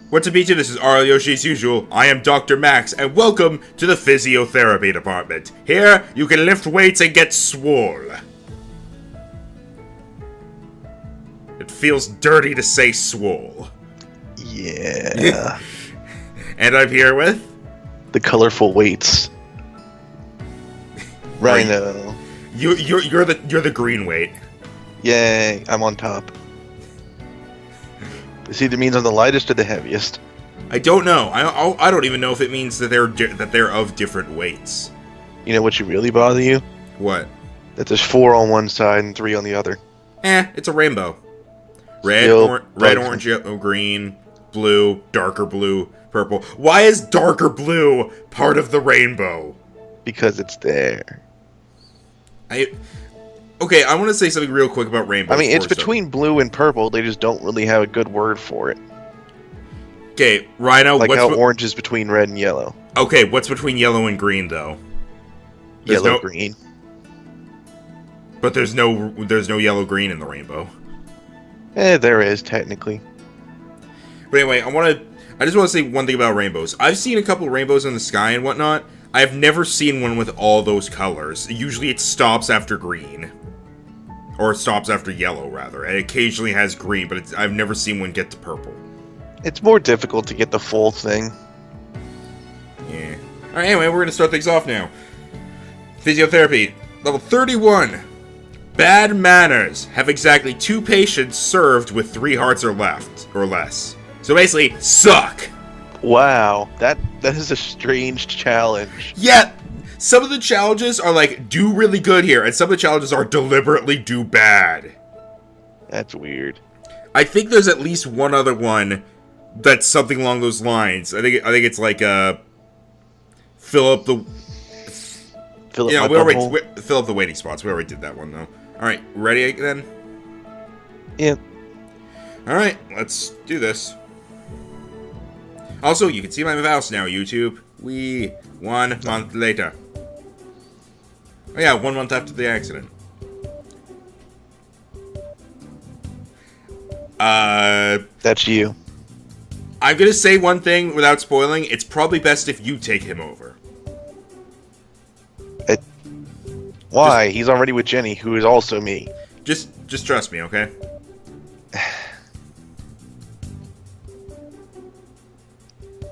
What's up, Peter? This is Yoshi as usual. I am Dr. Max, and welcome to the Physiotherapy department. Here, you can lift weights and get swole. It feels dirty to say swole. Yeah. And I'm here with... the colorful weights. Rhino. You're the green weight. Yay, I'm on top. This either means I'm the lightest or the heaviest. I don't know. I don't even know if it means that they're of different weights. You know what should really bother you? What? That there's 4 on one side and 3 on the other. It's a rainbow. Red, orange, yellow, green, blue, darker blue, purple. Why is darker blue part of the rainbow? Because it's there. Okay, I want to say something real quick about rainbows. I mean, it's between blue and purple. They just don't really have a good word for it. Okay, Rhino. Like how orange is between red and yellow. Okay, what's between yellow and green, though? Green. But there's no yellow green in the rainbow. There is technically. But anyway, I just want to say one thing about rainbows. I've seen a couple of rainbows in the sky and whatnot. I've never seen one with all those colors. Usually it stops after green. Or it stops after yellow, rather. It occasionally has green, but I've never seen one get to purple. It's more difficult to get the full thing. Yeah. Alright, anyway, we're going to start things off now. Physiotherapy. Level 31. Bad manners. Have exactly 2 patients served with 3 hearts or less. So basically, suck. Wow, that is a strange challenge. Yeah, some of the challenges are like, do really good here, and some of the challenges are deliberately do bad. That's weird. I think there's at least one other one that's something along those lines. I think it's like fill up the waiting spots. We already did that one though. All right, ready then? Yeah. All right, let's do this. Also, you can see my mouse now, YouTube. 1 month later. Oh yeah, 1 month after the accident. That's you. I'm gonna say one thing without spoiling. It's probably best if you take him over. Why? He's already with Jenny, who is also me. Just trust me, okay?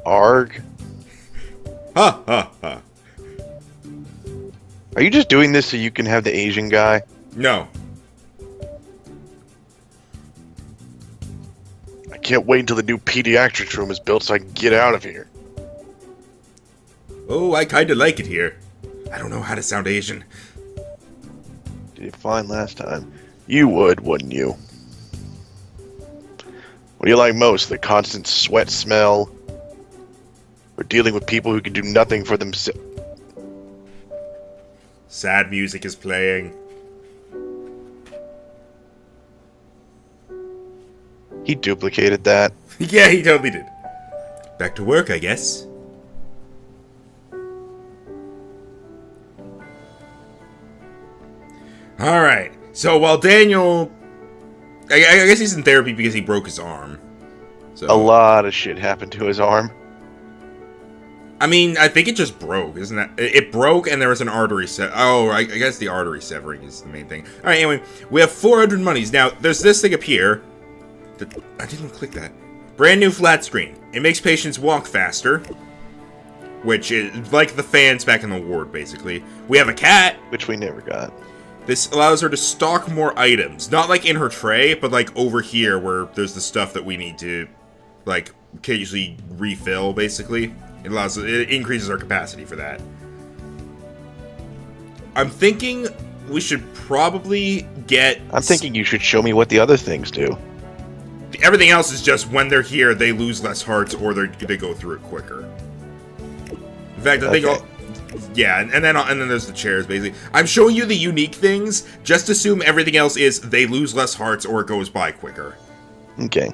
Arg. Ha ha ha. Are you just doing this so you can have the Asian guy? No. I can't wait until the new pediatrics room is built so I can get out of here. Oh, I kinda like it here. I don't know how to sound Asian. Did you find last time? You would, wouldn't you? What do you like most? The constant sweat smell? Or dealing with people who can do nothing for themselves? Sad music is playing. He duplicated that. Yeah, he totally did. Back to work, I guess. Alright, so while Daniel... I guess he's in therapy because he broke his arm. So, A lot of shit happened to his arm. I mean, I think it just broke, isn't that? It broke and there was an artery I guess the artery severing is the main thing. Alright, anyway, we have 400 monies. Now, there's this thing up here. I didn't click that. Brand new flat screen. It makes patients walk faster. Which is like the fans back in the ward, basically. We have a cat. Which we never got. This allows her to stock more items. Not like in her tray, but like over here where there's the stuff that we need to, like, occasionally refill, basically. It increases our capacity for that. I'm thinking we should probably get... I'm thinking you should show me what the other things do. Everything else is just when they're here, they lose less hearts or they go through it quicker. In fact, I think yeah, and then there's the chairs, basically. I'm showing you the unique things. Just assume everything else is they lose less hearts or it goes by quicker. Okay.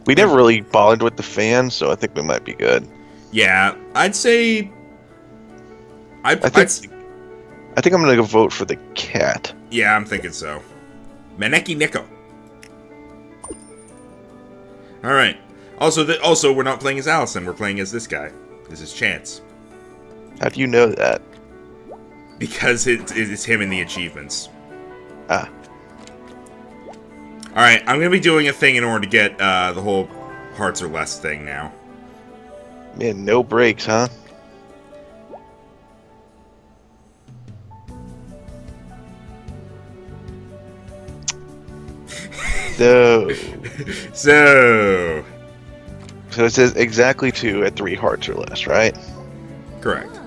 We never really bothered with the fan, so I think we might be good. Yeah, I'd say... I think I'm gonna go vote for the cat. Yeah, I'm thinking so. Maneki Nico. Alright. Also, we're not playing as Allison. We're playing as this guy. This is Chance. How do you know that? Because it's him in the achievements. Ah. Alright, I'm going to be doing a thing in order to get the whole hearts or less thing now. Man, no breaks, huh? So it says exactly 2 at 3 hearts or less, right? Correct.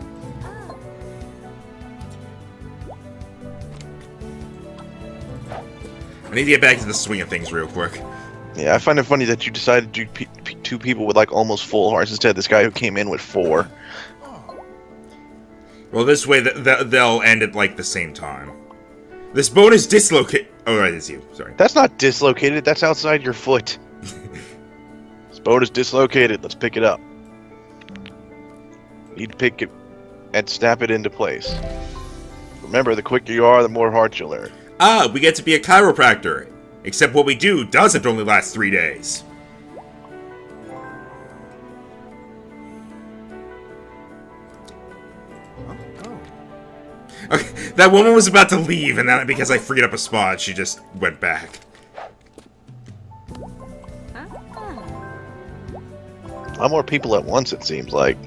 I need to get back to the swing of things real quick. Yeah, I find it funny that you decided to do 2 people with like almost full hearts instead of this guy who came in with 4. Well, this way they'll end at like the same time. This bone is dislocated. Oh, right, it's you. Sorry. That's not dislocated. That's outside your foot. This bone is dislocated. Let's pick it up. You need to pick it and snap it into place. Remember, the quicker you are, the more hearts you'll earn. Ah, we get to be a chiropractor. Except what we do doesn't only last 3 days. Okay, that woman was about to leave, and then because I freed up a spot, she just went back. A lot more people at once, it seems like.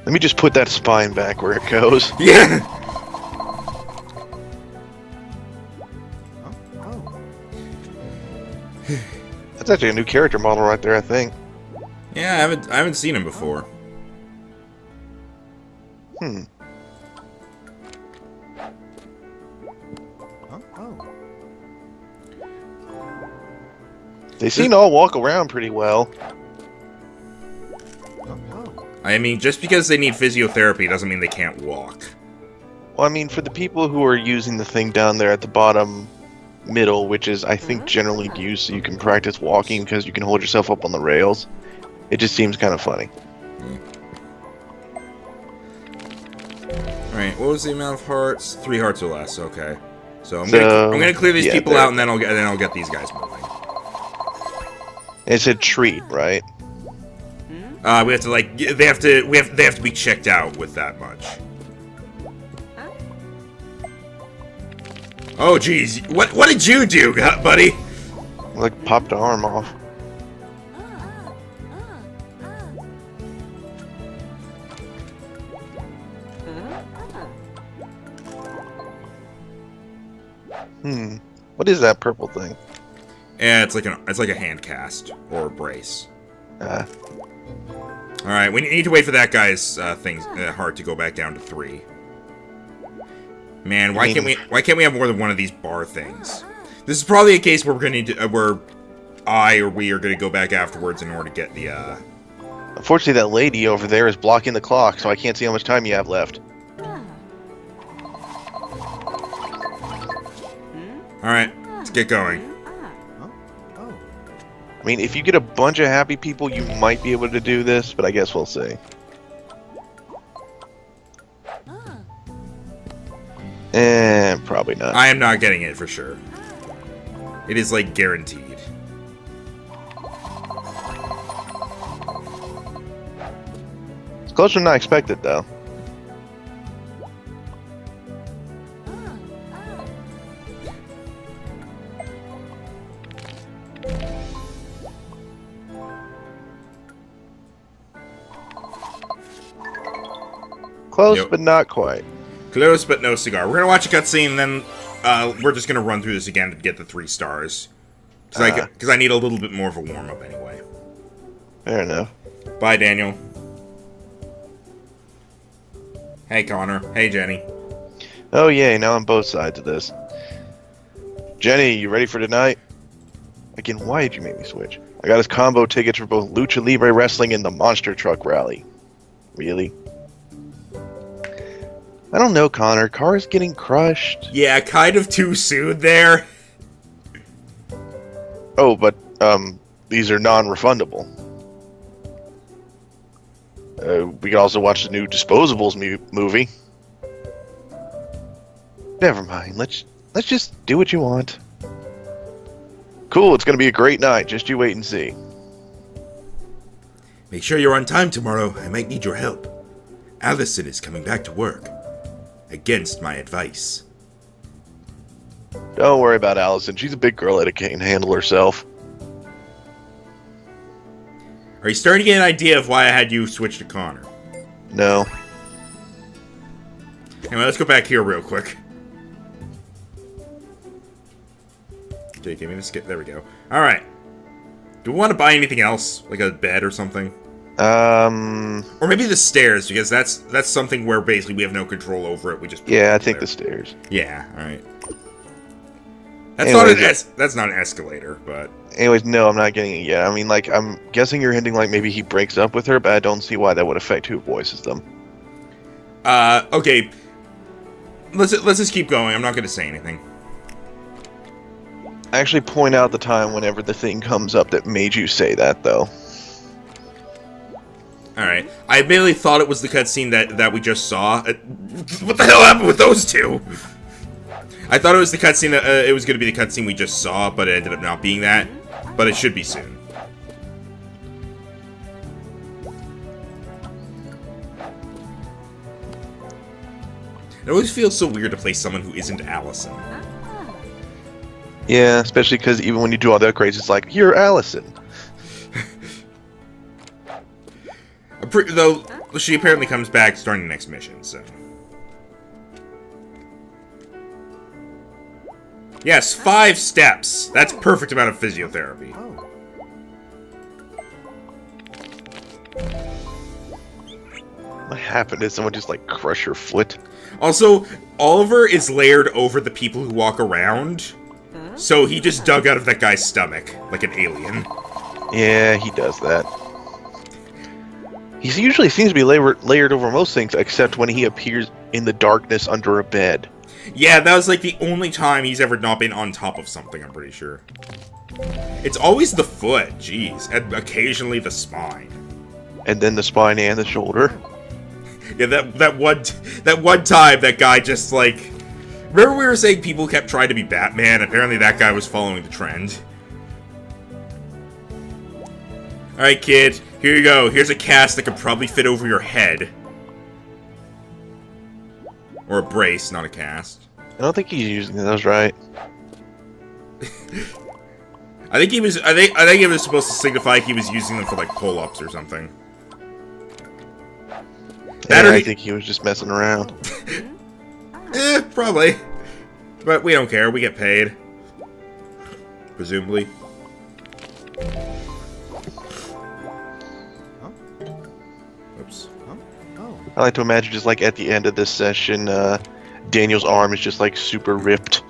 Let me just put that spine back where it goes. Yeah! That's actually a new character model right there, I think. Yeah, I haven't seen him before. They seem to all walk around pretty well. I mean, just because they need physiotherapy doesn't mean they can't walk. Well, I mean, for the people who are using the thing down there at the bottom middle, which is, I think, generally used so you can practice walking because you can hold yourself up on the rails, it just seems kind of funny. Alright, what was the amount of hearts? 3 hearts or less, okay. So I'm gonna clear these people out and then I'll get these guys moving. It said treat, right? We have to like they have to be checked out with that much. Oh geez, what did you do, buddy? Like popped the arm off. What is that purple thing? Yeah, it's like a hand cast or a brace. All right, we need to wait for that guy's heart to go back down to 3. Man, why can't we have more than one of these bar things? This is probably a case where we're gonna need to, we are gonna go back afterwards in order to get the. Unfortunately, that lady over there is blocking the clock, so I can't see how much time you have left. All right, let's get going. I mean, if you get a bunch of happy people, you might be able to do this, but I guess we'll see. Probably not. I am not getting it for sure. It is like guaranteed. It's closer than I expected, though. Close, Yep. but not quite. Close, but no cigar. We're gonna watch a cutscene, and then we're just gonna run through this again to get the 3 stars. Because I need a little bit more of a warm-up anyway. Fair enough. Bye, Daniel. Hey, Connor. Hey, Jenny. Oh, yay, now on both sides of this. Jenny, you ready for tonight? Again, why did you make me switch? I got us combo tickets for both Lucha Libre Wrestling and the Monster Truck Rally. Really? I don't know, Connor. Car's getting crushed. Yeah, kind of too soon there. Oh, but, these are non-refundable. We can also watch the new Disposables movie. Never mind. Let's just do what you want. Cool, it's gonna be a great night. Just you wait and see. Make sure you're on time tomorrow. I might need your help. Allison is coming back to work. Against my advice. Don't worry about Allison. She's a big girl that can handle herself. Are you starting to get an idea of why I had you switch to Connor? No. Anyway, let's go back here real quick. Okay, give me the skip. There we go. Alright. Do we want to buy anything else? Like a bed or something? Or maybe the stairs, because that's something where basically we have no control over it. We just yeah, I think the stairs. Yeah, alright. That's not an escalator, but... Anyways, no, I'm not getting it yet. I mean, like, I'm guessing you're hinting like maybe he breaks up with her, but I don't see why that would affect who voices them. Okay. Let's just keep going. I'm not going to say anything. I actually point out the time whenever the thing comes up that made you say that, though. Alright. I immediately thought it was the cutscene that we just saw. What the hell happened with those two? I thought it was the cutscene that it was going to be the cutscene we just saw, but it ended up not being that. But it should be soon. It always feels so weird to play someone who isn't Allison. Yeah, especially because even when you do all the upgrades, it's like, you're Allison. Though, she apparently comes back starting the next mission, so... Yes, 5 steps. That's perfect amount of physiotherapy. What happened? Did someone just, like, crush your foot? Also, Oliver is layered over the people who walk around, so he just dug out of that guy's stomach, like an alien. Yeah, he does that. He usually seems to be layered over most things, except when he appears in the darkness under a bed. Yeah, that was like the only time he's ever not been on top of something, I'm pretty sure. It's always the foot, jeez, and occasionally the spine. And then the spine and the shoulder. Yeah, that one time that guy just like... Remember we were saying people kept trying to be Batman? Apparently that guy was following the trend. Alright, kid, here you go. Here's a cast that could probably fit over your head. Or a brace, not a cast. I don't think he's using those right. I think he was. I think it was supposed to signify he was using them for like pull-ups or something. Yeah, I think he was just messing around. Probably. But we don't care. We get paid. Presumably. Oops. I like to imagine just like at the end of this session, Daniel's arm is just like super ripped.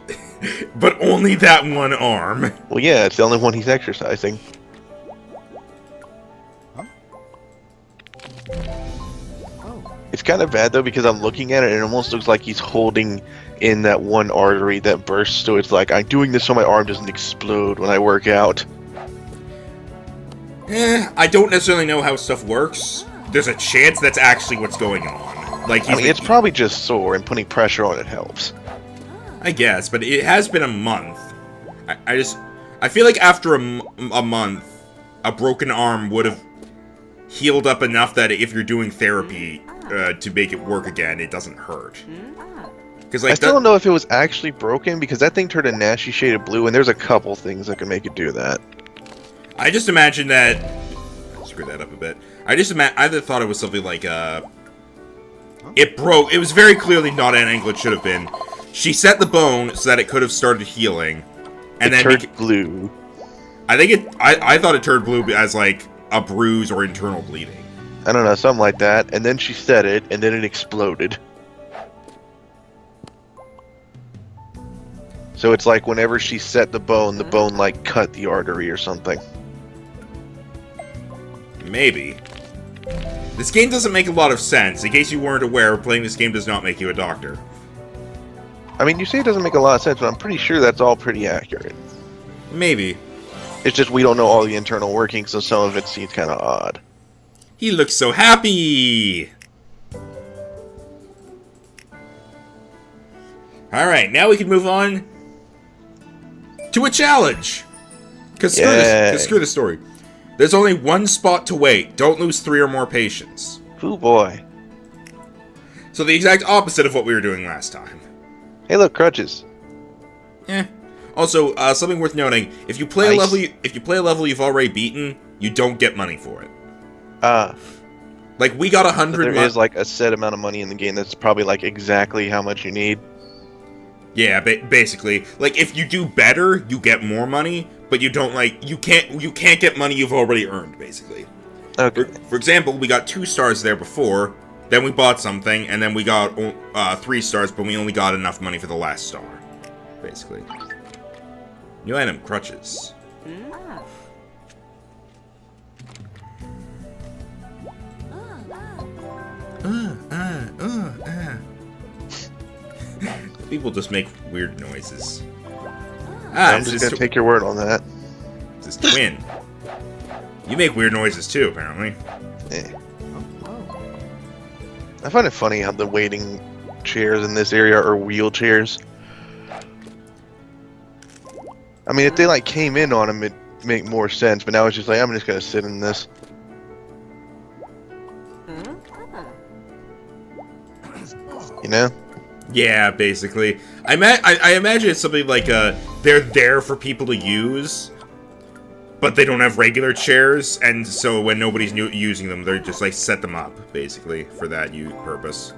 But only that one arm. Well, yeah, it's the only one he's exercising. It's kind of bad though because I'm looking at it and it almost looks like he's holding in that one artery that bursts. So it's like I'm doing this so my arm doesn't explode when I work out. I don't necessarily know how stuff works. There's a chance that's actually what's going on. Like, I mean, it's probably just sore, and putting pressure on it helps. I guess, but it has been a month. I feel like after a month, a broken arm would have healed up enough that if you're doing therapy to make it work again, it doesn't hurt. Because like, I still don't know if it was actually broken because that thing turned a nasty shade of blue, and there's a couple things that can make it do that. I just imagine that. Screw that up a bit. I thought it was something like it broke. It was very clearly not an angle it should have been. She set the bone so that it could have started healing, and then turned blue. I thought it turned blue as like a bruise or internal bleeding. I don't know, something like that. And then she set it, and then it exploded. So it's like whenever she set the bone like cut the artery or something. Maybe. This game doesn't make a lot of sense. In case you weren't aware, playing this game does not make you a doctor. I mean, you say it doesn't make a lot of sense, but I'm pretty sure that's all pretty accurate. Maybe. It's just we don't know all the internal workings, so some of it seems kind of odd. He looks so happy! Alright, now we can move on to a challenge! Because Yeah. screw the story. There's only one spot to wait. Don't lose 3 or more patients. Ooh boy. So the exact opposite of what we were doing last time. Hey, look, crutches. Also, something worth noting: if you play a level you've already beaten, you don't get money for it. Like we got 100. There is like a set amount of money in the game that's probably like exactly how much you need. Yeah, basically, like if you do better, you get more money, but you don't you can't get money you've already earned, basically. Okay. For example, we got 2 stars there before, then we bought something, and then we got 3 stars, but we only got enough money for the last star, basically. New item, crutches. People just make weird noises. I'm just gonna take your word on that. This is Twin. You make weird noises too, apparently. Yeah. I find it funny how the waiting chairs in this area are wheelchairs. I mean, if they like came in on them, it'd make more sense. But now it's just like I'm just gonna sit in this. You know? Yeah, basically. I imagine it's something like they're there for people to use, but they don't have regular chairs, and so when nobody's using them, they're just like set them up basically for that purpose.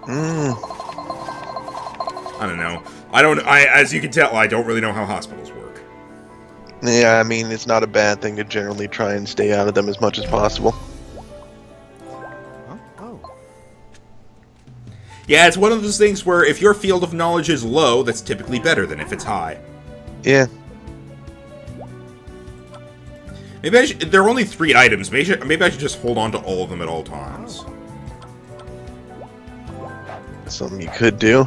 I don't know. As you can tell, I don't really know how hospitals work. Yeah, I mean, it's not a bad thing to generally try and stay out of them as much as possible. Yeah, it's one of those things where if your field of knowledge is low, that's typically better than if it's high. Yeah. Maybe there are only 3 items. Maybe I should just hold on to all of them at all times. That's something you could do.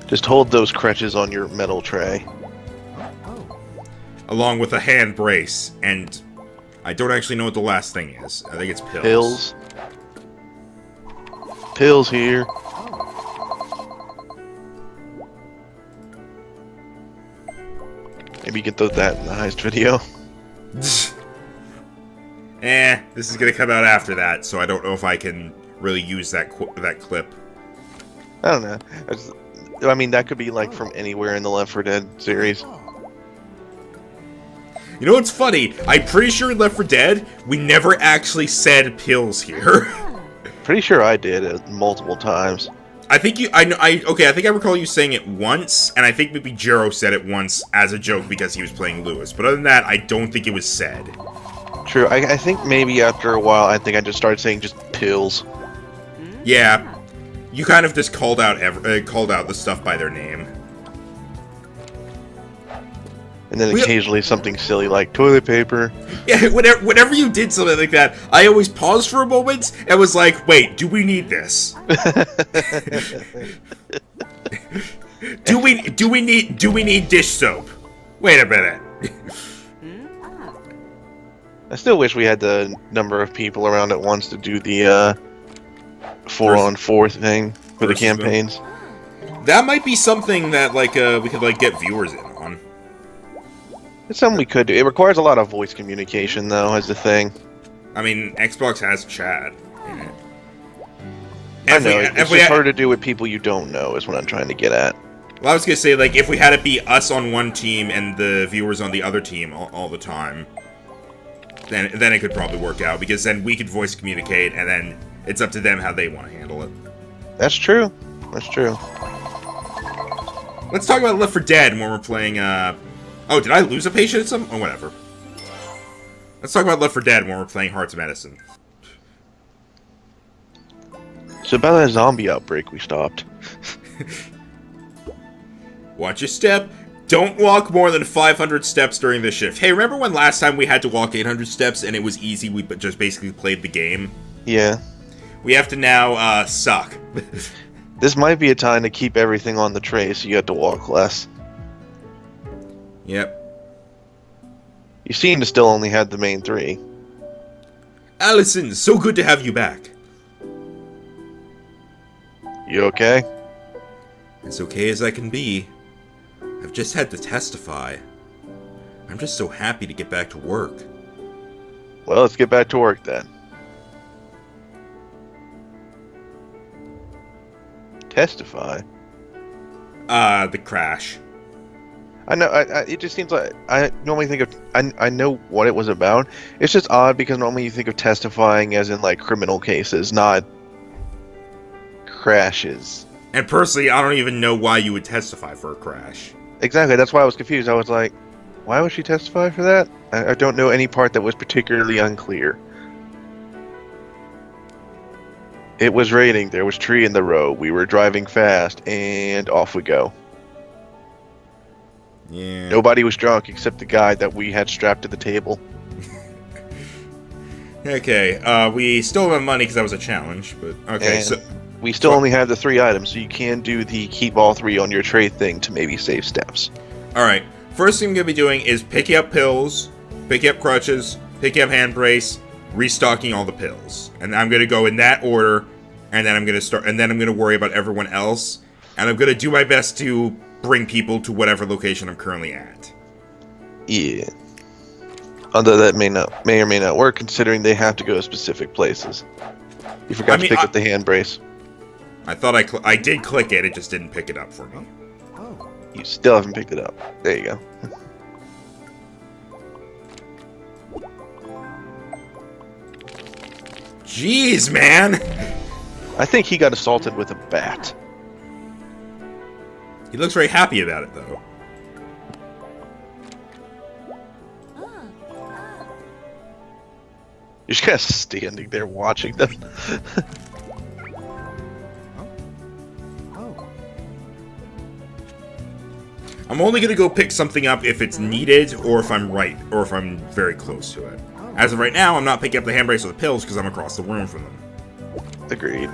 Just hold those crutches on your metal tray. Along with a hand brace, and I don't actually know what the last thing is. I think it's pills. Pills. Pills here. Maybe you can throw that in the heist video. This is gonna come out after that, so I don't know if I can really use that clip. I don't know. I mean, that could be like from anywhere in the Left 4 Dead series. You know what's funny? I'm pretty sure in Left 4 Dead, we never actually said pills here. Pretty sure I did it multiple times. I think I think I recall you saying it once, and I think maybe Jero said it once as a joke because he was playing Lewis. But other than that, I don't think it was said. True. I think maybe after a while, I think I just started saying just pills. Yeah, you kind of just called out the stuff by their name. And then occasionally something silly like toilet paper. Yeah, whenever you did something like that, I always paused for a moment and was like, wait, do we need this? do we need dish soap? Wait a minute. I still wish we had the number of people around at once to do the 4-on-4 thing for the campaigns. That might be something that we could get viewers in on. It's something we could do. It requires a lot of voice communication, though, as the thing. I mean, Xbox has chat in it. I know, it's just hard to do with people you don't know, is what I'm trying to get at. Well, I was gonna say, if we had it be us on one team and the viewers on the other team all the time, then it could probably work out, because then we could voice communicate, and then it's up to them how they want to handle it. That's true. That's true. Let's talk about Left 4 Dead when we're playing, Oh, did I lose a patient at some... Oh, whatever. Let's talk about Left 4 Dead when we're playing Hearts of Medicine. So about that zombie outbreak we stopped. Watch your step. Don't walk more than 500 steps during this shift. Hey, remember when last time we had to walk 800 steps and it was easy, we just basically played the game? Yeah. We have to now, suck. This might be a time to keep everything on the tray so you have to walk less. Yep. You seem to still only have the main 3. Allison, so good to have you back. You okay? As okay as I can be. I've just had to testify. I'm just so happy to get back to work. Well, let's get back to work then. Testify. The crash. I know. It just seems like I normally think of. I know what it was about. It's just odd because normally you think of testifying as in like criminal cases, not crashes. And personally, I don't even know why you would testify for a crash. Exactly. That's why I was confused. I was like, why would she testify for that? I don't know any part that was particularly unclear. It was raining. There was tree in the road. We were driving fast, and off we go. Yeah. Nobody was drunk except the guy that we had strapped to the table. Okay, we still have money because that was a challenge, but okay, And so we still only have the 3 items, so you can do the keep all 3 on your tray thing to maybe save steps. alright. First thing I'm gonna be doing is picking up pills, picking up crutches, picking up hand brace, restocking all the pills. And I'm gonna go in that order, and then I'm gonna worry about everyone else, and I'm gonna do my best to bring people to whatever location I'm currently at. Yeah. Although that may or may not work, considering they have to go to specific places. You forgot to pick up the hand brace. I thought I did click it, it just didn't pick it up for me. You still haven't picked it up. There you go. Jeez, man! I think he got assaulted with a bat. He looks very happy about it, though. You're just kind of standing there watching them. I'm only gonna go pick something up if it's needed, or if I'm very close to it. As of right now, I'm not picking up the hand brace or the pills because I'm across the room from them. Agreed.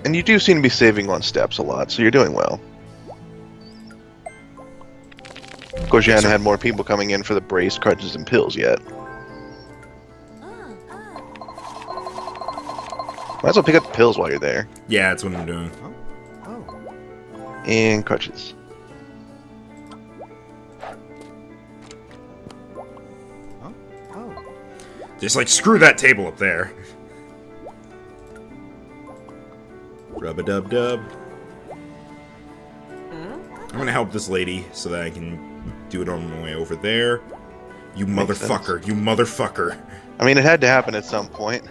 And you do seem to be saving on steps a lot, so you're doing well. Of course, you haven't had more people coming in for the brace, crutches, and pills yet. Might as well pick up the pills while you're there. Yeah, that's what I'm doing. And crutches. Just like, screw that table up there. Rub-a-dub-dub. I'm gonna help this lady so that I can do it on my way over there. You Makes motherfucker, sense. you motherfucker. I mean, it had to happen at some point.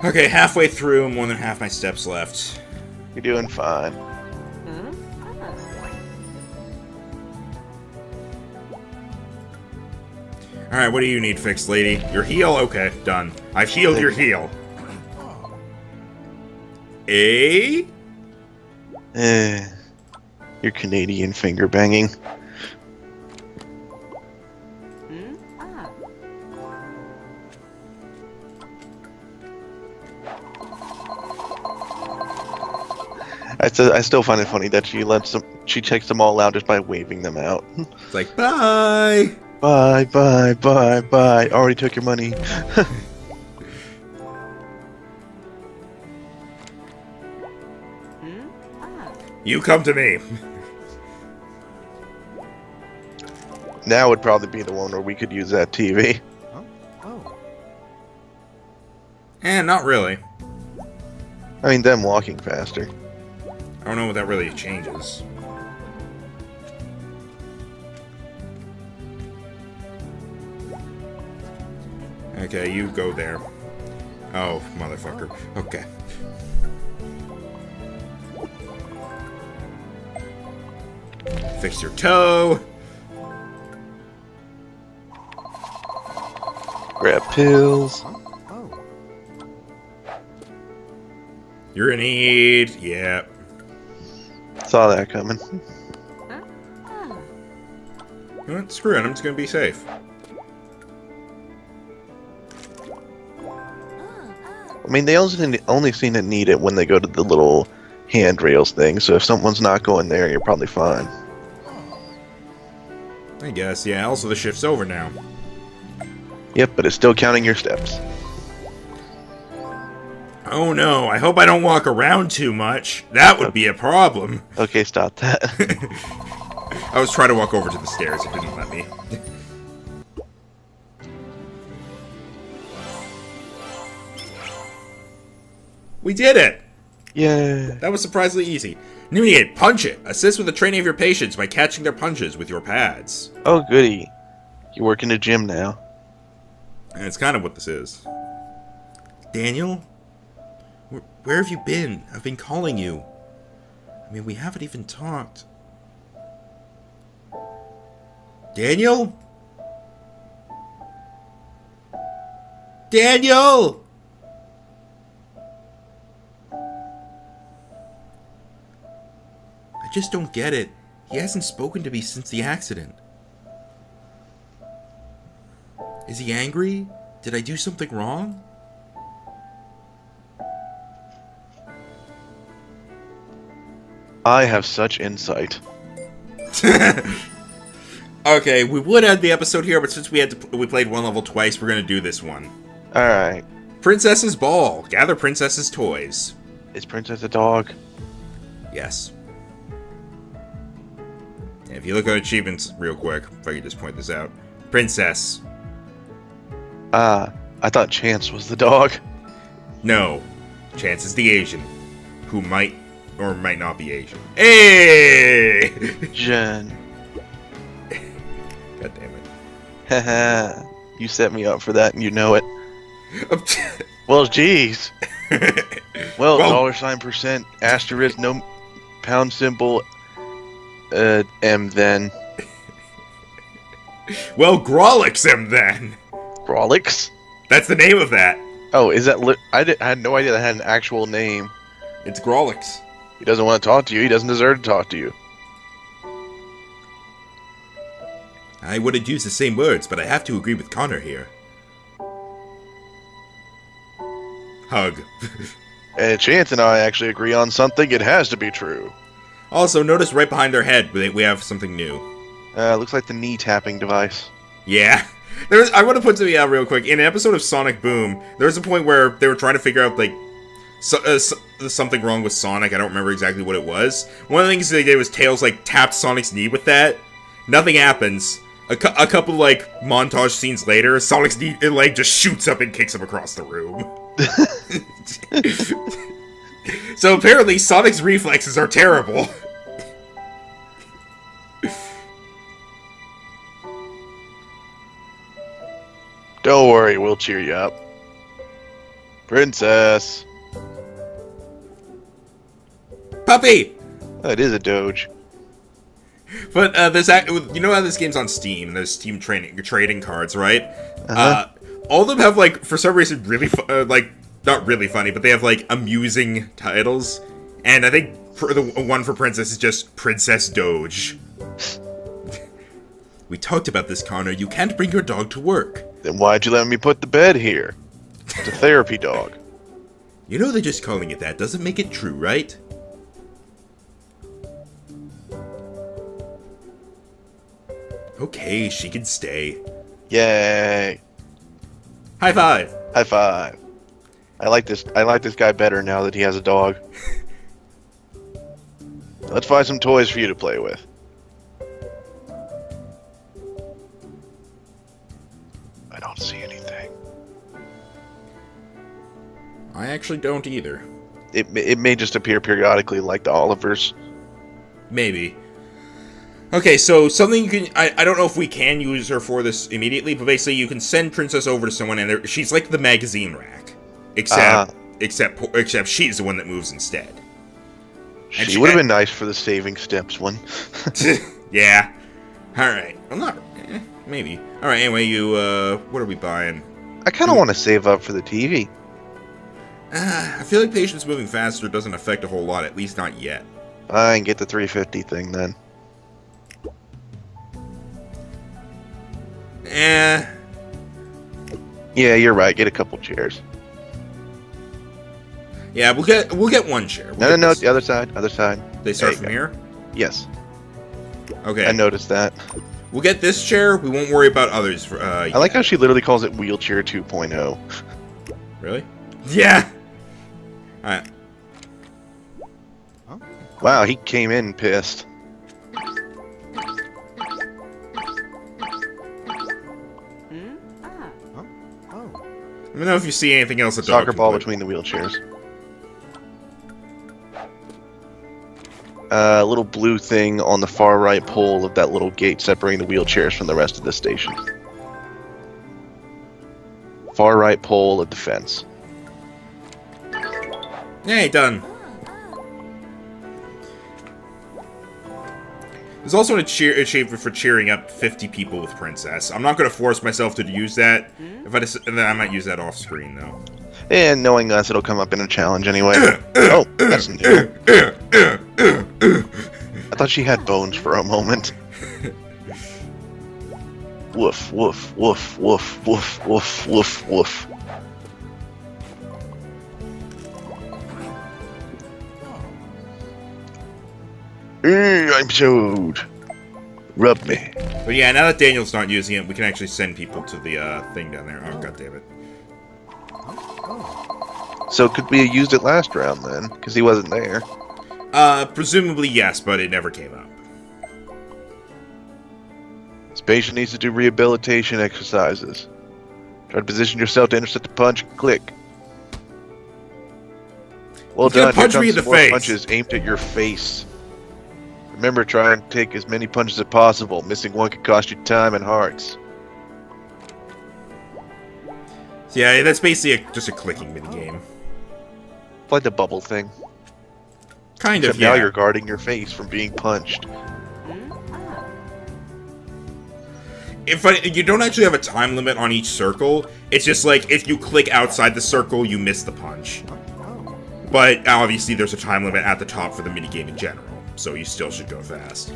Okay, halfway through, more than half my steps left. You're doing fine. Alright, what do you need fixed, lady? Your heel? Okay, done. I've healed your heel. Eh? Your Canadian finger banging. I still find it funny that she checks them all out just by waving them out. It's like, bye! Bye, bye, bye, bye. Already took your money. You come to me. Now would probably be the one where we could use that TV. Not really. I mean, them walking faster. I don't know what that really changes. Okay, you go there. Oh, motherfucker. Okay. Fix your toe. Grab pills. You're in need. Yep. Saw that coming. You know what? Screw it. I'm just gonna be safe. I mean, they only seem to need it when they go to the little handrails thing, so if someone's not going there, you're probably fine. I guess, yeah. Also, the shift's over now. Yep, but it's still counting your steps. Oh no, I hope I don't walk around too much. That would be a problem. Okay, stop that. I was trying to walk over to the stairs, it didn't let me. We did it! Yeah. That was surprisingly easy. Numigate, punch it! Assist with the training of your patients by catching their punches with your pads. Oh, goody. You work in a gym now. And it's kind of what this is. Daniel? Where have you been? I've been calling you. I mean, we haven't even talked. Daniel? Daniel! I just don't get it. He hasn't spoken to me since the accident. Is he angry? Did I do something wrong? I have such insight. Okay, we would end the episode here, but since we played one level twice, we're gonna do this one. Alright. Princess's Ball. Gather Princess's toys. Is Princess a dog? Yes. And if you look at achievements real quick, if I could just point this out. Princess. I thought Chance was the dog. No. Chance is the Asian. Who might or might not be Asian. Hey! Jen. God damn it. Haha. You set me up for that and you know it. Well, jeez. Well, $% asterisk, no pound symbol, M then. Well, Grolix him then. Grolix? That's the name of that. Oh, is that I had no idea that had an actual name. It's Grolix. He doesn't want to talk to you. He doesn't deserve to talk to you. I wouldn't use the same words, but I have to agree with Connor here. Hug. And Chance and I actually agree on something. It has to be true. Also, notice right behind their head, we have something new. Looks like the knee tapping device. Yeah. I want to put something out real quick. In an episode of Sonic Boom, there was a point where they were trying to figure out, like, something wrong with Sonic. I don't remember exactly what it was. One of the things they did was Tails, like, tapped Sonic's knee with that. Nothing happens. A couple, like, montage scenes later, Sonic's knee, leg just shoots up and kicks him across the room. So apparently, Sonic's reflexes are terrible. Don't worry, we'll cheer you up. Princess. Puppy! Oh, it is a Doge. But you know how this game's on Steam? There's Steam trading cards, right? All of them have, like, for some reason, really like, not really funny, but they have, like, amusing titles. And I think for the one for Princess is just Princess Doge. We talked about this, Connor. You can't bring your dog to work. Then why'd you let me put the bed here? It's a therapy dog. You know they're just calling it that doesn't make it true, right? Okay, she can stay. Yay. High five. High five. I like this guy better now that he has a dog. Let's find some toys for you to play with. I don't see anything. I actually don't either. It may just appear periodically like the Olivers. Maybe. Okay, so something you can... I don't know if we can use her for this immediately, but basically you can send Princess over to someone and she's like the magazine rack. Except she's the one that moves instead. She would have been nice for the saving steps one. Yeah. Alright. I'm not... maybe. Alright, anyway, what are we buying? I kind of want to save up for the TV. I feel like patients moving faster doesn't affect a whole lot, at least not yet. Fine, get the 350 thing then. Yeah, you're right. Get a couple chairs. Yeah, we'll get one chair. No, the other side. They start from here? Yes. Okay. I noticed that. We'll get this chair. We won't worry about others. I like how she literally calls it Wheelchair 2.0. Really? Yeah. Alright. Wow, he came in pissed. Let me know if you see anything else. A Soccer ball between the wheelchairs. A little blue thing on the far right pole of that little gate separating the wheelchairs from the rest of the station. Far right pole of the fence. Hey, done. There's also an achievement for cheering up 50 people with Princess. I'm not going to force myself to use that. And then I might use that off screen though. And knowing us, it'll come up in a challenge anyway. Oh, that's new. I thought she had bones for a moment. Woof, woof, woof, woof, woof, woof, woof, woof. I'm showed. Rub me. But yeah, now that Daniel's not using it, we can actually send people to the thing down there. Oh, god damn it. So could we have used it last round then? Because he wasn't there. Presumably yes, but it never came up. This patient needs to do rehabilitation exercises. Try to position yourself to intercept the punch. Click. Well He's gonna done. Here punch me in comes the some more face. punches aimed at your face. Remember, try and take as many punches as possible. Missing one could cost you time and hearts. So yeah, that's basically just a clicking minigame. Like the bubble thing. Kind Except of, yeah. now you're guarding your face from being punched. You don't actually have a time limit on each circle. It's just like, if you click outside the circle, you miss the punch. But obviously there's a time limit at the top for the minigame in general, so you still should go fast.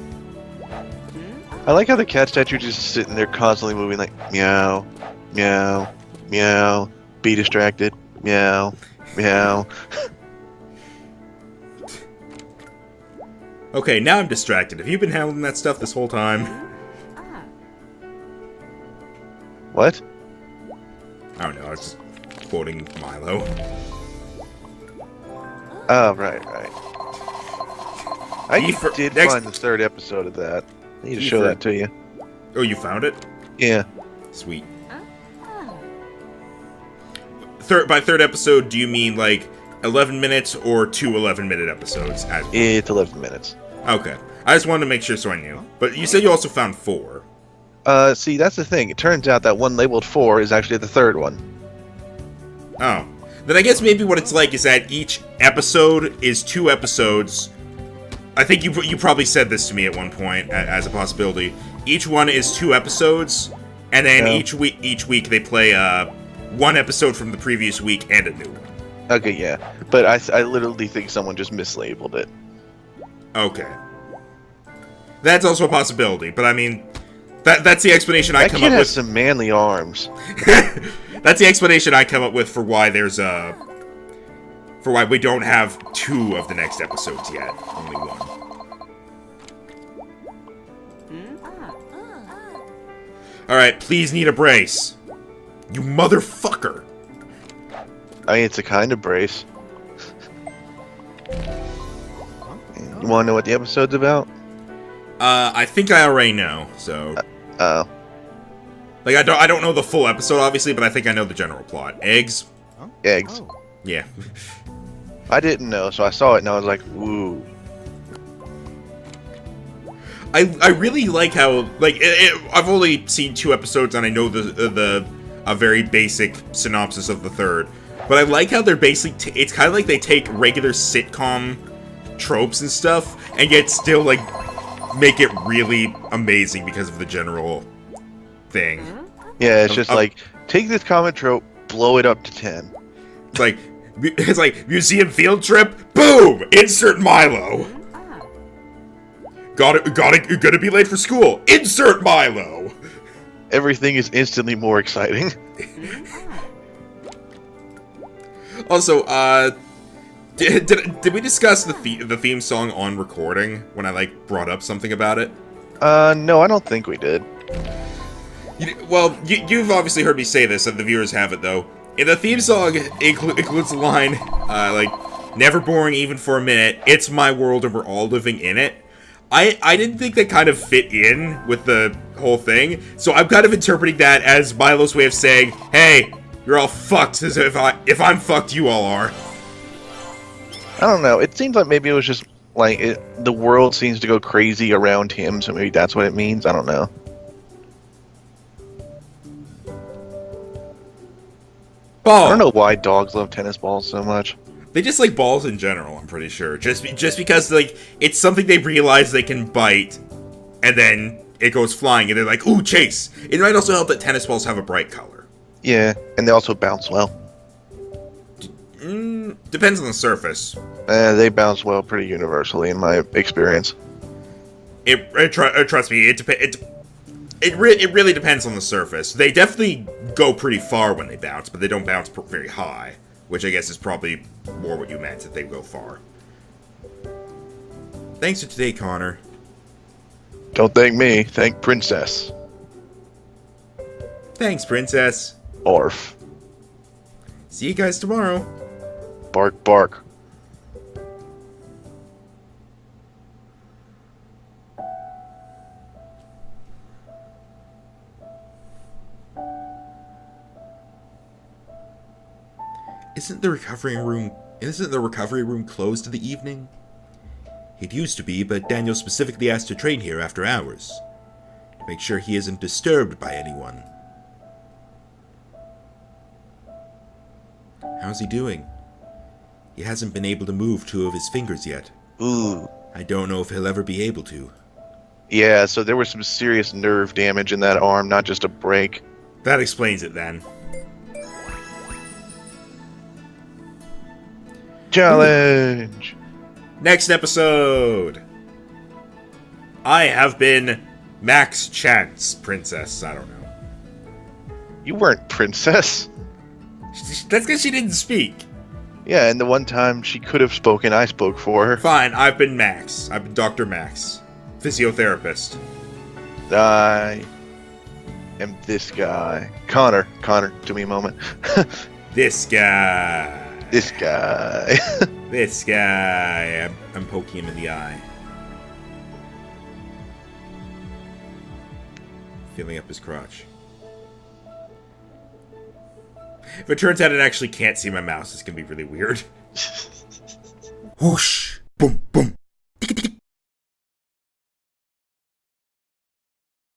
I like how the cat statue just sitting there constantly moving like, meow, meow, meow, be distracted, meow, meow. Okay, now I'm distracted. Have you been handling that stuff this whole time? What? I don't know, I was just quoting Milo. Oh, right. I did next- find the third episode of that. I need to He show for- that to you. Oh, you found it? Yeah. Sweet. By third episode, do you mean like 11 minutes or 2 11-minute episodes? It's 11 minutes. Okay. I just wanted to make sure so I knew. But you said you also found 4. See, that's the thing. It turns out that one labeled 4 is actually the third one. Oh. Then I guess maybe what it's like is that each episode is 2 episodes. I think you probably said this to me at one point as a possibility. Each one is 2 episodes, and then No. each week they play 1 episode from the previous week and a new one. Okay, yeah. But I literally think someone just mislabeled it. Okay. That's also a possibility, but I mean, that's the explanation I That come kid up has with. some manly arms. That's the explanation I come up with for why there's for why we don't have 2 of the next episodes yet, only 1. Alright, please need a brace. You motherfucker! I mean, it's a kind of brace. You want to know what the episode's about? I think I already know, so... Oh. Like, I don't know the full episode, obviously, but I think I know the general plot. Eggs? Eggs. Yeah. I didn't know, so I saw it and I was like, ooh. I really like how, like, I've only seen 2 episodes and I know a very basic synopsis of the third. But I like how they're basically, it's kind of like they take regular sitcom tropes and stuff, and yet still, like, make it really amazing because of the general thing. Yeah, it's just like, take this common trope, blow it up to 10. It's like museum field trip, boom! Insert Milo! Gonna be late for school, insert Milo! Everything is instantly more exciting. Also, did we discuss the theme song on recording when I, like, brought up something about it? No, I don't think we did. You've obviously heard me say this, and the viewers have it, though. In the theme song, includes the line, like, Never boring even for a minute. It's my world and we're all living in it. I didn't think that kind of fit in with the whole thing, so I'm kind of interpreting that as Milo's way of saying, hey, you're all fucked, as if I'm fucked, you all are. I don't know. It seems like maybe it was just like the world seems to go crazy around him, so maybe that's what it means. I don't know. Ball. I don't know why dogs love tennis balls so much. They just like balls in general, I'm pretty sure. Just because, like, it's something they realize they can bite, and then it goes flying, and they're like, ooh, chase! It might also help that tennis balls have a bright color. Yeah, and they also bounce well. Depends on the surface. They bounce well pretty universally in my experience. Trust me, it really depends on the surface. They definitely go pretty far when they bounce, but they don't bounce very high. Which I guess is probably more what you meant, that they go far. Thanks for today, Connor. Don't thank me, thank Princess. Thanks, Princess. Orf. See you guys tomorrow. Bark, bark. Isn't the recovery room closed in the evening? It used to be, but Daniel specifically asked to train here after hours, to make sure he isn't disturbed by anyone. How's he doing? He hasn't been able to move 2 of his fingers yet. Ooh. I don't know if he'll ever be able to. Yeah, so there was some serious nerve damage in that arm, not just a break. That explains it then. Challenge! Next episode! I have been Max Chance, Princess. I don't know. You weren't Princess. That's because she didn't speak. Yeah, and the one time she could have spoken, I spoke for her. Fine, I've been Max. I've been Dr. Max. Physiotherapist. I am this guy. Connor, give me a moment. This guy. This guy. This guy. I'm poking him in the eye. Feeling up his crotch. If it turns out it actually can't see my mouse, it's gonna be really weird. Whoosh! Boom, boom.